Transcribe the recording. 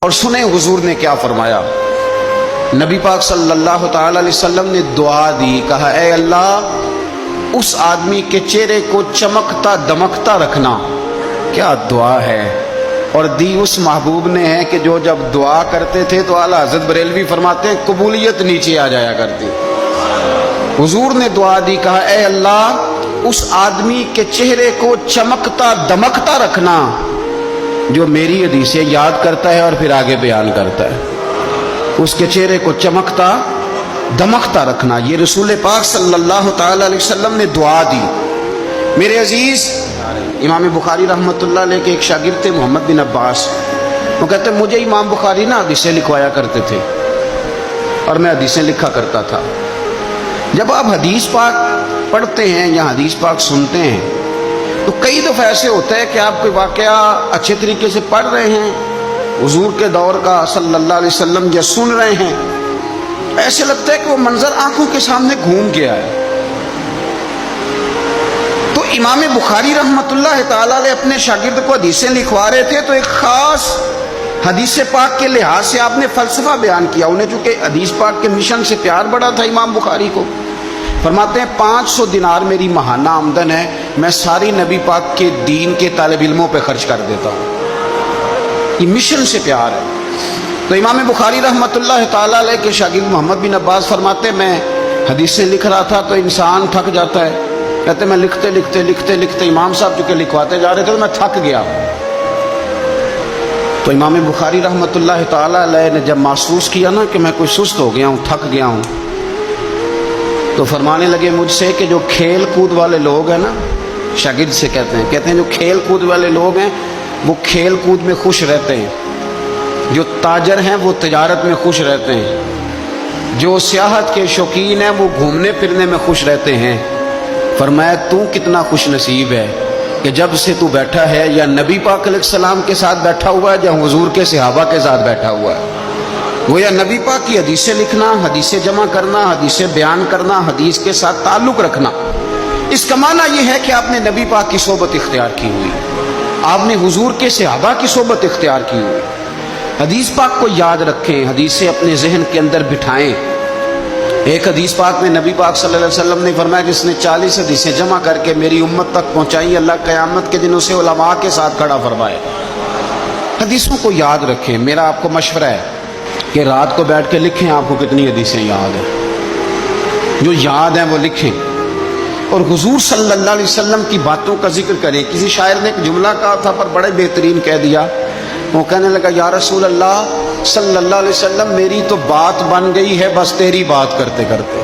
اور سنیں حضور نے کیا فرمایا۔ نبی پاک صلی اللہ تعالی علیہ وسلم نے دعا دی، کہا اے اللہ اس آدمی کے چہرے کو چمکتا دمکتا رکھنا۔ کیا دعا ہے، اور دی اس محبوب نے ہے کہ جو جب دعا کرتے تھے تو اعلیٰ حضرت بریلوی فرماتے ہیں قبولیت نیچے آ جایا کرتی۔ حضور نے دعا دی، کہا اے اللہ اس آدمی کے چہرے کو چمکتا دمکتا رکھنا جو میری حدیثیں یاد کرتا ہے اور پھر آگے بیان کرتا ہے۔ اس کے چہرے کو چمکتا دمکتا رکھنا، یہ رسول پاک صلی اللہ تعالی علیہ وسلم نے دعا دی۔ میرے عزیز، امام بخاری رحمۃ اللہ علیہ کے ایک شاگرد تھے محمد بن عباس، وہ کہتے ہیں مجھے امام بخاری نا حدیثیں لکھوایا کرتے تھے اور میں حدیثیں لکھا کرتا تھا۔ جب آپ حدیث پاک پڑھتے ہیں یا حدیث پاک سنتے ہیں تو کئی دفعہ ایسے ہوتا ہے کہ آپ کوئی واقعہ اچھے طریقے سے پڑھ رہے ہیں حضور کے دور کا صلی اللہ علیہ وسلم، یا سن رہے ہیں، ایسے لگتا ہے کہ وہ منظر آنکھوں کے سامنے گھوم گیا ہے۔ تو امام بخاری رحمۃ اللہ تعالی علیہ اپنے شاگرد کو حدیثیں لکھوا رہے تھے تو ایک خاص حدیث پاک کے لحاظ سے آپ نے فلسفہ بیان کیا۔ انہیں چونکہ حدیث پاک کے مشن سے پیار بڑا تھا امام بخاری کو، فرماتے ہیں 500 دینار میری ماہانہ آمدن ہے، میں ساری نبی پاک کے دین کے طالب علموں پہ خرچ کر دیتا ہوں۔ یہ مشن سے پیار ہے۔ تو امام بخاری رحمۃ اللہ تعالی علیہ کے شاگرد محمد بن عباس فرماتے ہیں میں حدیثیں لکھ رہا تھا تو انسان تھک جاتا ہے، کہتے میں لکھتے لکھتے لکھتے لکھتے امام صاحب چونکہ لکھواتے جا رہے تھے تو میں تھک گیا۔ تو امام بخاری رحمۃ اللہ تعالی علیہ نے جب محسوس کیا نا کہ میں کوئی سست ہو گیا ہوں، تھک گیا ہوں، تو فرمانے لگے مجھ سے کہ جو کھیل کود والے لوگ ہیں نا، شاگرد سے کہتے ہیں جو کھیل کود والے لوگ ہیں وہ کھیل کود میں خوش رہتے ہیں، جو تاجر ہیں وہ تجارت میں خوش رہتے ہیں، جو سیاحت کے شوقین ہیں وہ گھومنے پھرنے میں خوش رہتے ہیں۔ فرمایا تو کتنا خوش نصیب ہے کہ جب سے تو بیٹھا ہے یا نبی پاک علیہ السلام کے ساتھ بیٹھا ہوا ہے یا حضور کے صحابہ کے ساتھ بیٹھا ہوا ہے۔ وہ یا نبی پاک کی حدیثیں لکھنا، حدیثیں جمع کرنا، حدیثیں بیان کرنا، حدیث کے ساتھ تعلق رکھنا، اس کا معنی یہ ہے کہ آپ نے نبی پاک کی صحبت اختیار کی ہوئی، آپ نے حضور کے صحابہ کی صحبت اختیار کی ہوئی۔ حدیث پاک کو یاد رکھیں، حدیثیں اپنے ذہن کے اندر بٹھائیں۔ ایک حدیث پاک میں نبی پاک صلی اللہ علیہ وسلم نے فرمایا جس نے 40 حدیثیں جمع کر کے میری امت تک پہنچائی، اللہ قیامت کے دن اسے علماء کے ساتھ کھڑا فرمائے۔ حدیثوں کو یاد رکھیں۔ میرا آپ کو مشورہ ہے کہ رات کو بیٹھ کے لکھیں آپ کو کتنی حدیثیں یاد ہیں، جو یاد ہیں وہ لکھیں، اور حضور صلی اللہ علیہ وسلم کی باتوں کا ذکر کریں۔ کسی شاعر نے ایک جملہ کہا تھا پر بڑے بہترین کہہ دیا، وہ کہنے لگا یا رسول اللہ صلی اللہ علیہ وسلم میری تو بات بن گئی ہے بس تیری بات کرتے کرتے۔